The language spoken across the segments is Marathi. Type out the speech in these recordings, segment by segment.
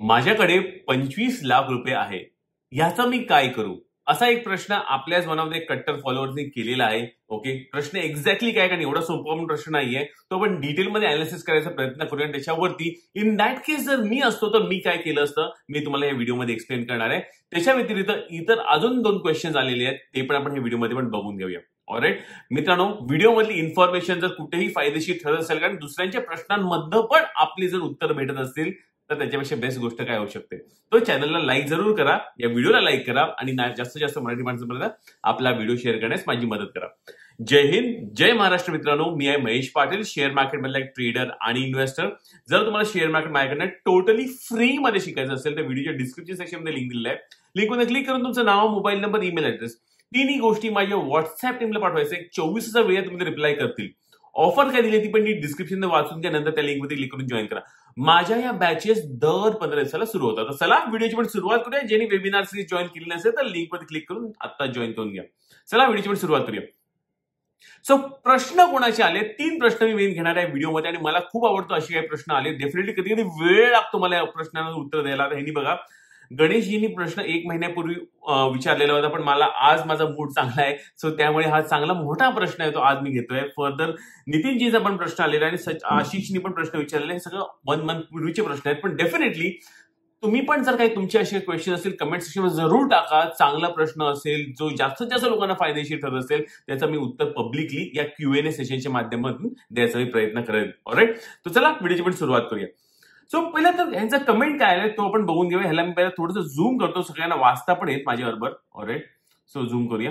माझ्याकडे 25 लाख रुपये आहे, याचा मी काय करू? असा एक प्रश्न आपल्याच मनामध्ये कट्टर फॉलोअर्सनी केलेला आहे. ओके, प्रश्न एक्झॅक्टली काय, कारण एवढा सोपा पण प्रश्न नाहीये, तो पण डिटेलमध्ये अनालिसिस करायचा प्रयत्न करूया. त्याच्यावरती इन दॅट केस जर मी असतो तर मी काय केलं असतं, मी तुम्हाला या व्हिडिओमध्ये एक्सप्लेन करणार आहे. त्याच्या व्यतिरिक्त इतर अजून 2 क्वेश्चन आलेले आहेत, ते पण आपण या व्हिडिओमध्ये पण बघून घेऊया. ऑलराईट मित्रांनो, व्हिडिओमधली इन्फॉर्मेशन जर कुठेही फायदेशीर ठरत असेल, कारण दुसऱ्यांच्या प्रश्नांमधनं पण आपली जर उत्तर भेटत असतील तर त्याच्यापेक्षा बेस्ट गोष्ट काय होऊ शकते. तो चॅनलला लाईक जरूर करा, या व्हिडिओला लाईक करा आणि जास्तीत जास्त मराठी माणसांपर्यंत आपला व्हिडिओ शेअर करण्यास माझी मदत करा. जय हिंद, जय महाराष्ट्र. मित्रांनो, मी आहे महेश पाटील, शेअर मार्केटमधला एक ट्रेडर आणि इन्व्हेस्टर. जर तुम्हाला शेअर मार्केट माझ्याकडनं टोटली फ्री मध्ये शिकायचं असेल तर व्हिडिओच्या डिस्क्रिप्शन सेक्शनमध्ये लिंक दिलेला आहे. लिंकमध्ये क्लिक करून तुमचं नाव, मोबाईल नंबर, ईमेल ऍड्रेस तिन्ही गोष्टी माझ्या व्हॉट्सअप टीमला पाठवायचं. 24 वेळेत तुम्ही रिप्लाय करतील. ऑफर काय दिली ती पण डिस्क्रिप्शन वाचून घ्या, नंतर त्या लिंकमध्ये क्लिक करून जॉईन करा. माझ्या या बॅचेस दर 15 दिवसाला सुरू होतात. तर चला व्हिडिओची पण सुरुवात करूया. ज्यांनी वेबिनार सिरीज जॉईन केली नसेल तर लिंकमध्ये क्लिक करून आता जॉईन करून घ्या. चला व्हिडिओची पण सुरुवात करूया. सो प्रश्न कोणाचे आले, 3 प्रश्न मी घेणार आहे व्हिडिओमध्ये आणि मला खूप आवडतो असे काही प्रश्न आले. डेफिनेटली कधी कधी वेळ लागतो मला या प्रश्नांना उत्तर द्यायला. ह्यांनी बघा, गणेशजींनी प्रश्न 1 महिन्यापूर्वी विचारलेला होता, पण मला आज माझा मूड चांगला आहे, सो त्यामुळे हा चांगला मोठा प्रश्न आहे तो आज मी घेतोय. फर्दर नितीनजीचा पण प्रश्न आलेला आहे आणि आशिषनी पण प्रश्न विचारलेला आहे. सगळं 1 मंथ पूर्वीचे प्रश्न आहेत, पण डेफिनेटली तुम्ही पण जर काही तुमचे असे क्वेश्चन असतील कमेंट सेक्शनमध्ये जरूर टाका. चांगला प्रश्न असेल जो जास्तीत जास्त लोकांना फायदेशीर ठरत असेल त्याचं मी उत्तर पब्लिकली या Q&A सेशनच्या माध्यमातून द्यायचा मी प्रयत्न करेन. ऑलराईट, तर चला व्हिडिओची पण सुरुवात करूया. सो पहिला तर यांचा कमेंट काय आहे तो आपण बघून घेऊया. ह्याला मी पहिला थोडंसं झूम करतो, सगळ्यांना वाचता पण येत माझ्याबरोबर. ऑलराईट, सो झूम करूया.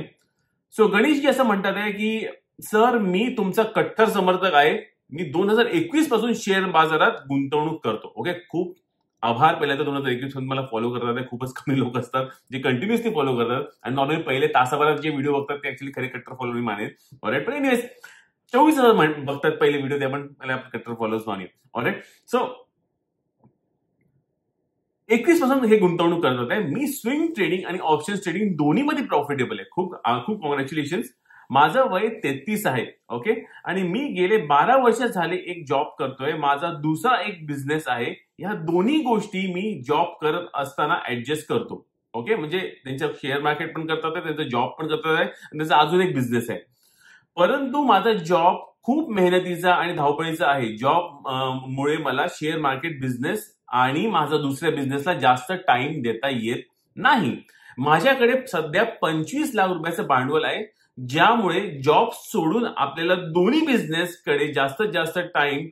सो गणेशजी असं म्हणतात आहे की सर मी तुमचा कट्टर समर्थक आहे, मी 2021 पासून शेअर बाजारात गुंतवणूक करतो. ओके, खूप आभार. पहिल्या तर 2021 पासून मला फॉलो करतात. खूपच कमी लोक असतात जे कंटिन्युअसली फॉलो करतात आणि नॉर्मली पहिले तासाभरात जे व्हिडिओ बघतात ते ऍक्च्युअली खरे कट्टर फॉलो मी मानेन. ऑलराईट, पण एनिवेज 24,000 बघतात पहिले व्हिडिओ, ते आपण कट्टर फॉलोअर्स मानेन. ऑलराईट, सो 21 पासून हे गुंतवणूक करत होते. मी स्विंग ट्रेडिंग आणि ऑप्शन ट्रेडिंग दोन्हीमध्ये प्रॉफिटेबल आहे. खूप खूप कॉंग्रॅच्युलेशन्स. माझं वय 33 आहे. ओके, आणि मी गेले 12 वर्ष झाले एक जॉब करतोय. माझा दुसरा एक बिझनेस आहे. या दोन्ही गोष्टी मी जॉब करत असताना ऍडजस्ट करतो. ओके, म्हणजे त्यांचं शेअर मार्केट पण करतात, त्यांचा जॉब पण करतात आणि त्यांचा अजून एक बिझनेस आहे. परंतु माझा जॉब खूप मेहनतीचा आणि धावपळीचा आहे. जॉब मुळे मला शेअर मार्केट बिझनेस आणि माझा दुसऱ्या बिझनेसला जास्त टाइम देता येत नाही. माझ्याकडे सध्या 25 लाख रुपयाचं भांडवल आहे, ज्यामुळे जॉब सोडून आपल्याला दोन्ही बिझनेस कडे जास्तीत जास्त टाइम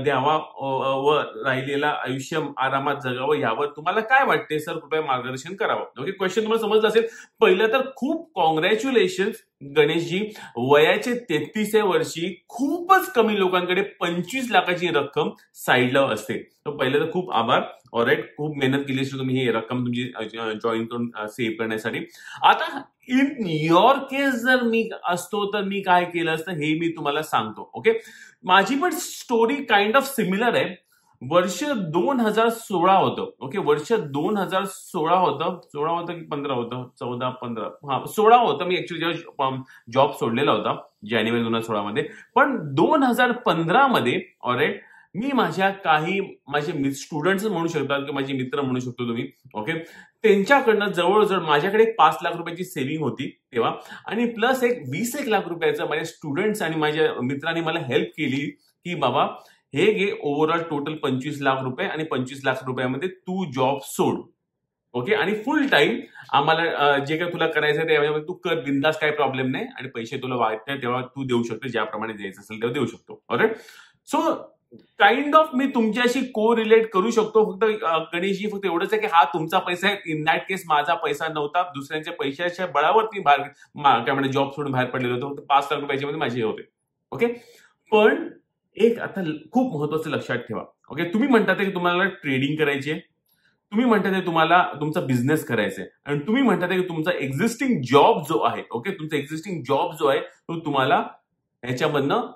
द्यावा व राहिलेला आयुष्य आरामात जगावं. यावर तुम्हाला काय वाटते सर, कृपया मार्गदर्शन करावं. ओके, क्वेश्चन तुम्हाला समजलं असेल. पहिलं तर खूप कॉंग्रॅच्युलेशन गणेशजी, वयाचे 33 वर्षी खूपच कमी लोकांकडे 25 लाखाची रक्कम साईडला असते. तर पहिलं तर खूप आभार. ऑलराईट, खूप मेहनत केली असेल तुम्ही ही रक्कम तुमची जॉईन करून सेव्ह करण्यासाठी. आता इन युअर केस जर मी असतो तर मी काय केलं असतं हे मी तुम्हाला सांगतो. ओके, माझी पण स्टोरी काइंड ऑफ सिमिलर आहे. वर्ष 2016 होतं. ओके, वर्ष 2016 होतं. 16 होतं की 15 होतं, 14 15 हा 16 होतं. मी ऍक्च्युअली जेव्हा जॉब सोडलेला होता जानेवारी 2016 मध्ये. पण 2015 मध्ये ऑलराईट मी माझे स्टुडंट्स म्हणू शकतात किंवा माझे मित्र म्हणू शकतो तुम्ही. ओके, त्यांच्याकडनं जवळजवळ माझ्याकडे 5 लाख रुपयाची सेव्हिंग होती तेव्हा, आणि प्लस एक 20 लाख रुपयाचं माझ्या स्टुडंट्स आणि माझ्या मित्रांनी मला हेल्प केली की बाबा हे घे, ओव्हरऑल टोटल 25 लाख रुपये आणि 25 लाख रुपयामध्ये तू जॉब सोड. ओके, आणि फुल टाइम आम्हाला जे काही तुला करायचं आहे त्यामध्ये तू कर, बिंदास, काही प्रॉब्लेम नाही, आणि पैसे तुला वाटते तेव्हा तू देऊ शकतो, ज्याप्रमाणे द्यायचं असेल तेव्हा देऊ शकतो. All right, so kind of me तुमच्याशी को रिलेट करू शकतो. फक्त गणेशजी फक्त एवढंच आहे की हा तुमचा पैसा आहे. इन दॅट केस माझा पैसा नव्हता, दुसऱ्यांच्या पैशाच्या बळावरती काय म्हणजे जॉब सोडून बाहेर पडलेलो होतो. फक्त 5 लाख रुपयाच्या मध्ये माझे होते. ओके, पण एक आता खूप महत्वाचं लक्षात ठेवा. ओके, तुम्ही म्हणतात की तुम्हाला ट्रेडिंग करायची आहे, तुम्ही म्हणतात तुम्हाला तुमचा बिझनेस करायचा आहे, आणि तुम्ही म्हणतात की तुमचा एक्झिस्टिंग जॉब जो आहे, ओके, तुमचा एक्झिस्टिंग जॉब जो आहे तो तुम्हाला ह्याच्यामधनं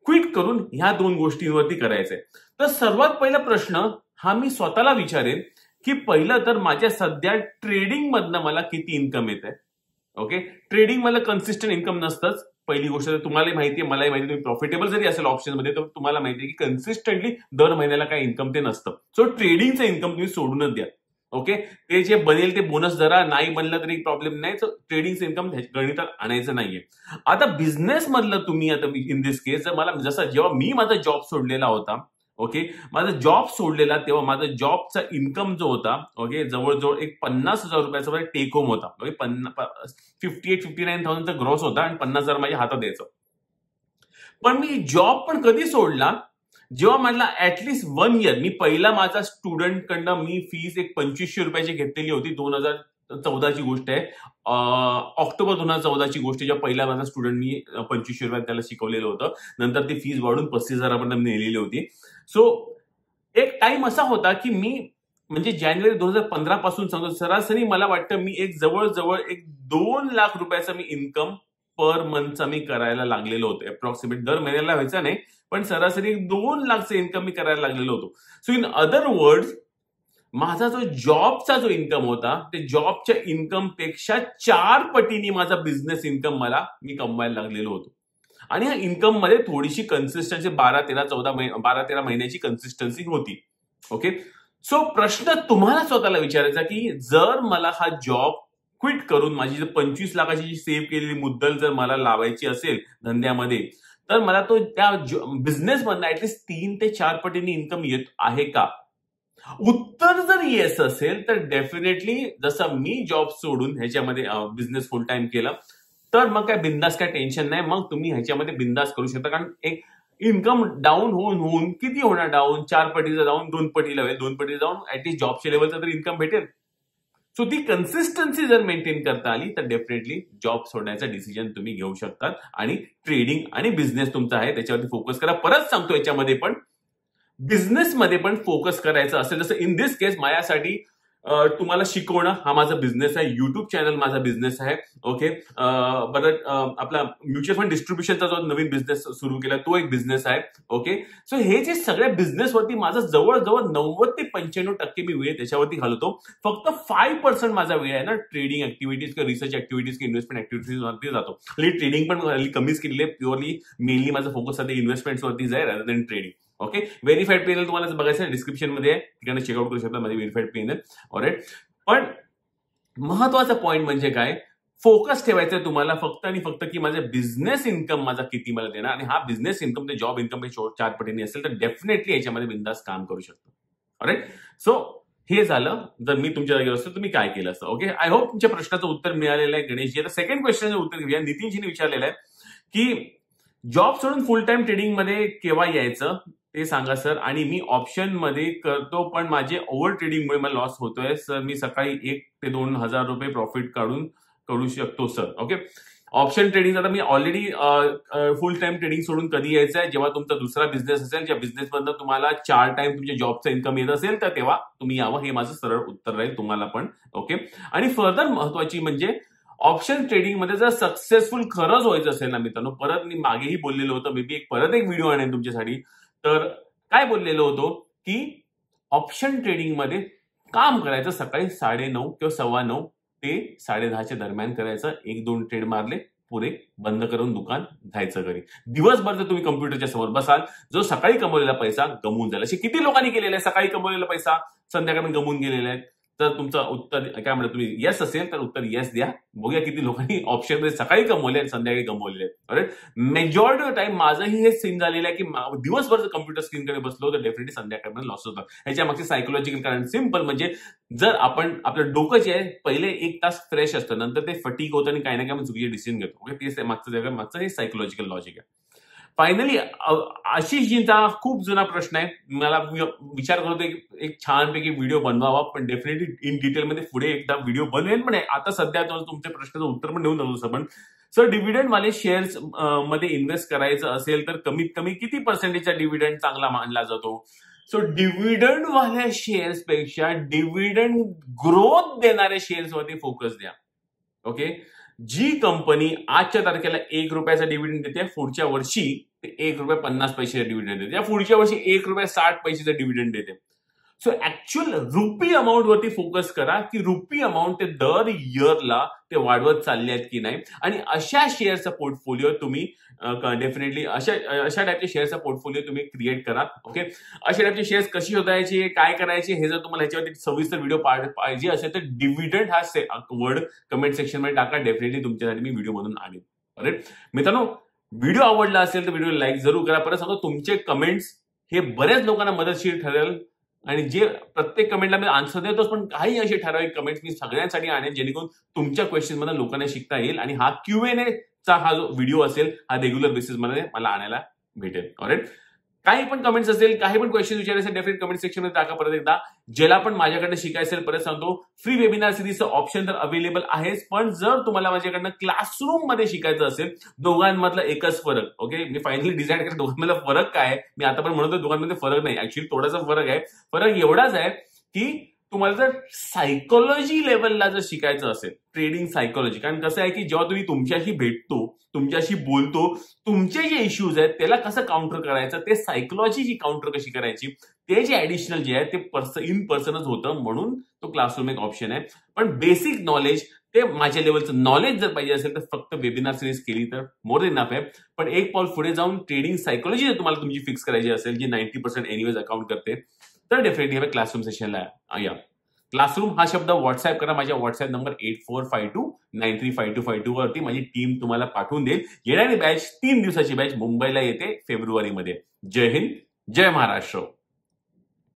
क्विट करून ह्या 2 गोष्टींवरती करायचंय. तर सर्वात पहिला प्रश्न हा मी स्वतःला विचारेन की पहिलं तर माझ्या सध्या ट्रेडिंग मधनं मला किती इन्कम येत आहे. ओके, ट्रेडिंग मला कन्सिस्टंट इन्कम नसतंच, पहिली गोष्ट तर तुम्हालाही माहिती आहे, मलाही माहिती आहे, तुम्ही प्रॉफिटेबल जरी असेल ऑप्शनमध्ये तर तुम्हाला माहिती आहे की कन्सिस्टंटली दर महिन्याला काय इन्कम ते नसतं. सो ट्रेडिंगचं इन्कम तुम्ही सोडूनच द्या. ओके, ते जे बनेल ते बोनस जरा नाही बनलं तरी प्रॉब्लेम नाही. सो ट्रेडिंगचं इन्कम गणितात आणायचं नाहीये. आता बिझनेस मधलं तुम्ही आता इन दिस केस जर मला जसं जेव्हा मी माझा जॉब सोडलेला होता, ओके, माझा जॉब सोडलेला तेव्हा माझा जॉबचा इन्कम जो होता, ओके, जवळजवळ एक 50,000 रुपयाचा टेक होम होता. ओके, 58-59,000चा ग्रॉस होता आणि 50,000 माझ्या हातात यायचं. पण मी जॉब पण कधी सोडला जेव्हा मला ऍटलिस्ट 1 इयर, मी पहिला माझा स्टुडंट कडनं मी फीस एक 2500 रुपयाची घेतलेली होती. 2014ची गोष्ट आहे, ऑक्टोबर 2014ची गोष्ट आहे, जेव्हा पहिला माझा स्टुडंट मी 2500 रुपयात त्याला शिकवलेलं होतं. नंतर ती फीस वाढून 35,000 नेलेली होती. सो एक टाइम असा होता की मी म्हणजे जानेवारी 2015 पासून सांगतो, सरासरी मला वाटतं मी एक जवळजवळ एक 2 लाख रुपयाचा मी इन्कम पर मंथचा मी करायला लागलेलो होतो. अप्रॉक्सिमेट दर महिन्याला व्हायचा नाही, पण सरासरी 2 लाखचं इन्कम मी करायला लागलेलो होतो. सो इन अदर वर्ड्स, माझा जो जॉबचा जो इन्कम होता ते जॉबच्या इन्कम पेक्षा 4 पटीने माझा बिझनेस इन्कम मी कमवायला लागलेलो होतो. आणि ह्या इन्कम मध्ये थोडीशी कन्सिस्टन्सी 12-13 महिन्याची कन्सिस्टन्सी होती. ओके, सो प्रश्न तुम्हाला स्वतःला विचारायचा की जर मला हा जॉब क्विट करून माझी जर 25 लाखाची जी सेव्ह केलेली मुद्दल जर मला लावायची असेल धंद्यामध्ये, तर मला तो त्या बिझनेस मधनं ऍटलीस्ट 3 ते 4 पटीने इन्कम येत आहे का? उत्तर जर येस असेल तर डेफिनेटली जसं मी जॉब सोडून ह्याच्यामध्ये बिझनेस फुल टाइम केला, तर मग काय बिंदास काय टेन्शन नाही, मग तुम्ही ह्याच्यामध्ये बिंदास करू शकता. कारण एक इन्कम डाऊन होऊन किती होणार डाऊन? 4 पटीचं डाऊन 2 पटीला होईल, 2 पटीचं जाऊन ऍटलीस्ट जॉबच्या लेवलचा तर इन्कम भेटेल. सो ती कन्सिस्टन्सी जर मेंटेन करता आली तर डेफिनेटली जॉब सोडण्याचा डिसिजन तुम्ही घेऊ शकतात आणि ट्रेडिंग आणि बिझनेस तुमचा आहे त्याच्यावरती फोकस करा. परत सांगतो, याच्यामध्ये पण बिझनेसमध्ये पण फोकस करायचं असेल, जसं इन दिस केस माझ्यासाठी तुम्हाला शिकवणं हा माझा बिझनेस आहे, युट्यूब चॅनल माझा बिझनेस आहे. ओके, परत आपला म्युच्युअल फंड डिस्ट्रीब्युशनचा जो नवीन बिझनेस सुरू केला तो एक बिझनेस आहे. ओके, सो हे जे सगळ्या बिझनेसवरती माझा जवळजवळ 90 ते 95% मी वेळ त्याच्यावरती घालवतो. फक्त 5% माझा वेळ आहे ना ट्रेडिंग ऍक्टिव्हिटीज किंवा रिसर्च ऍक्टिव्हिटीज किंवा इन्व्हेस्टमेंट ऍक्टिव्हिटीज वरती जातो. ट्रेडिंग पण कमीच केलेली आहे, प्युअरली मेनली माझा फोकस सध्या इन्व्हेस्टमेंट्सवरतीच आहे rather than trading. Okay, verified panel तुम्हाला बघायचं डिस्क्रिप्शन मध्ये आहे, तिकडे चेकआउट करू शकता माझी व्हेरीफाईड पॅनल. ऑलराईट, पण महत्वाचा पॉईंट म्हणजे काय, फोकस ठेवायचा आहे तुम्हाला फक्त आणि फक्त की माझा बिझनेस इन्कम माझा किती मला देणार, आणि हा बिझनेस इन्कम ते जॉब इन्कम 4 पटीने असेल तर डेफिनेटली याच्यामध्ये बिंदास काम करू शकतो. ऑलराईट, सो हे झालं जर मी तुमच्या जागेवर असतो तुम्ही काय केलं असतं. ओके, आय होप तुमच्या प्रश्नाचं उत्तर मिळालेलं आहे गणेशजी. आता सेकंड क्वेश्चनचं उत्तर घेऊया. नितीनजीने विचारलेलं आहे की जॉब सोडून फुल टाइम ट्रेडिंग मध्ये केव्हा यायचं ते सांगा सर, आणि मी ऑप्शन मध्ये करतो पण माझे ओव्हर ट्रेडिंगमुळे मला लॉस होतोय सर, मी सकाळी 1 ते 2 हजार रुपये प्रॉफिट काढू शकतो सर. ओके, ऑप्शन ट्रेडिंग आता मी ऑलरेडी फुल टाइम ट्रेडिंग सोडून कधी यायचं आहे, जेव्हा तुमचा दुसरा बिझनेस असेल, ज्या बिझनेसमधनं तुम्हाला 4 टाइम तुमच्या जॉबचा इन्कम येत असेल तर तेव्हा तुम्ही यावं, हे माझं सरळ उत्तर राहील तुम्हाला पण. ओके, आणि फर्दर महत्वाची म्हणजे ऑप्शन ट्रेडिंग मध्ये जर सक्सेसफुल खरंच व्हायचं असेल ना मित्रांनो, परत मी मागेही बोललेलो होतो, मे बी परत एक व्हिडिओ आणेन तुमच्यासाठी, तर काय बोललेलो होतो की ऑप्शन ट्रेडिंग मध्ये काम करायचं सकाळी 9:30 किंवा 9:15 ते 10:30च्या दरम्यान करायचं. 1-2 ट्रेड मारले, पुरे बंद करून दुकान जायचं घरी. दिवसभर जर तुम्ही कम्प्युटरच्या समोर बसाल, जो सकाळी कमवलेला पैसा गमवून जाईल. असे किती लोकांनी केलेला आहे सकाळी कमवलेला पैसा संध्याकाळी गमवून गेलेला आहे? तर तुमचं उत्तर काय म्हणतात, तुम्ही येस असेल तर उत्तर येस द्या. बघूया किती लोकांनी ऑप्शन मध्ये सकाळी कमवले आणि संध्याकाळी कमवलेले आहेत. मेजॉरिटी ऑफ टाइम माझंही हे सीन झालेलं आहे की दिवसभर जर कम्प्युटर स्क्रीनकडे बसलो तर डेफिनेटली संध्याकाळपर्यंत लॉस होतं. ह्याच्या मागचे सायकोलॉजिकल कारण सिम्पल, म्हणजे जर आपण आपलं डोकं जे आहे पहिले 1 तास फ्रेश असतं, नंतर ते फटीक होतं आणि काही ना काही चुकीचे डिसिजन घेतो. ओके, ते मागचं हे सायकोलॉजिकल लॉजिक आहे. फायनली आशिषजींचा खूप जुना प्रश्न आहे, मला विचार करतो एक छानपैकी व्हिडिओ बनवावा, पण डेफिनेटली इन डिटेलमध्ये पुढे एकदा व्हिडिओ बनवेन. पण आता सध्या तुमच्या प्रश्नाचं उत्तर पण देऊन जातो आपण. सर, डिव्हिडंड वाले शेअर्स मध्ये इन्व्हेस्ट करायचं असेल तर कमीत कमी किती पर्सेंटेजचा डिव्हिडंड चांगला मानला जातो? सो डिव्हिडंड वाल्या शेअर्स पेक्षा डिव्हिडंड ग्रोथ देणाऱ्या शेअर्स वरती फोकस द्या. ओके, जी कंपनी आजच्या तारखेला 1 रुपयाचा डिव्हिडंड देते, पुढच्या वर्षी ते 1 रुपये 50 पैसे डिव्हिडंड देते, या पुढच्या वर्षी 1 रुपये 60 पैशाचा डिव्हिडंड देते. सो ऍक्च्युअल रुपी अमाऊंट वरती फोकस करा की रुपी अमाऊंट ते दर इयरला ते वाढवत चालले आहेत की नाही, आणि अशा शेअरचा पोर्टफोलिओ तुम्ही डेफिनेटली अशा टाईपचे शेअरचा पोर्टफोलिओ तुम्ही क्रिएट करा. ओके, अशा टाईपचे शेअर्स कशी शोधायचे, काय करायचे, हे जर तुम्हाला ह्याच्यावरती सविस्तर व्हिडिओ पाहिजे असेल तर डिव्हिडंड हा वर्ड कमेंट सेक्शन मध्ये टाका. डेफिनेटली तुमच्यासाठी मी व्हिडिओ बनवून आणेन. राईट मित्रांनो, व्हिडिओ आवडला असेल तर व्हिडिओ लाईक जरूर करा. परत सांगतो, तुमचे कमेंट्स हे बऱ्याच लोकांना मदतशीर ठरेल, आणि जे प्रत्येक कमेंटला मी आन्सर देतोच, पण काही असे ठराविक कमेंट्स मी सगळ्यांसाठी आणेन जेणेकरून तुमच्या क्वेश्चन मधून लोकांना शिकता येईल, आणि हा Q&A चा हा जो व्हिडिओ असेल हा रेग्युलर बेसिस मध्ये मला आणायला भेटेल. ऑलराईट, काही पण कमेंट्स असेल, काही पण क्वेश्चन विचारायचे असेल, डेफिनेट कमेंट सेक्शन मध्ये टाका. परत एकदा, ज्याला पण माझ्याकडनं शिकायचं असेल, परत सांगतो, फ्री वेबिनार सिरीजचं ऑप्शन तर अवेलेबल आहेच, पण जर तुम्हाला माझ्याकडनं क्लासरूम मध्ये शिकायचं असेल, दोघांमधला एकच फरक, ओके, मी फायनली डिसाईड केलं दोघांमधला फरक काय आहे. मी आता पण म्हणतो दोघांमध्ये फरक नाही, ऍक्च्युअली थोडासा फरक आहे. फरक एवढाच आहे की तुम्हाला जर सायकोलॉजी लेवलला जर शिकायचं असेल, ट्रेडिंग सायकोलॉजी, कारण कसं आहे की जेव्हा तुम्ही तुमच्याशी भेटतो, तुमच्याशी बोलतो, तुमचे जे इश्यूज आहेत त्याला कसं काउंटर करायचं, ते सायकोलॉजी काउंटर कशी करायची, ते जे ऍडिशनल जे आहे ते इन पर्सनच होतं, म्हणून तो क्लासरूम एक ऑप्शन आहे. पण बेसिक नॉलेज, ते माझ्या लेवलचं नॉलेज जर पाहिजे असेल तर फक्त वेबिनार सिरीज केली तर मोर देन इनफ आहे. पण एक पाऊल पुढे जाऊन ट्रेडिंग सायकोलॉजी जर तुम्हाला तुमची फिक्स करायची असेल, जी 90% एनिवेज अकाउंट करते, तर डेफिनेटली हवे क्लासरूम सेशनला या. क्लासरूम हा शब्द व्हॉट्सअप करा. माझ्या व्हॉट्सअप नंबर 8452935252 वरती माझी टीम तुम्हाला पाठवून देईल. येणारी बॅच 3 दिवसाची बॅच मुंबईला येते फेब्रुवारीमध्ये. जय हिंद, जय महाराष्ट्र.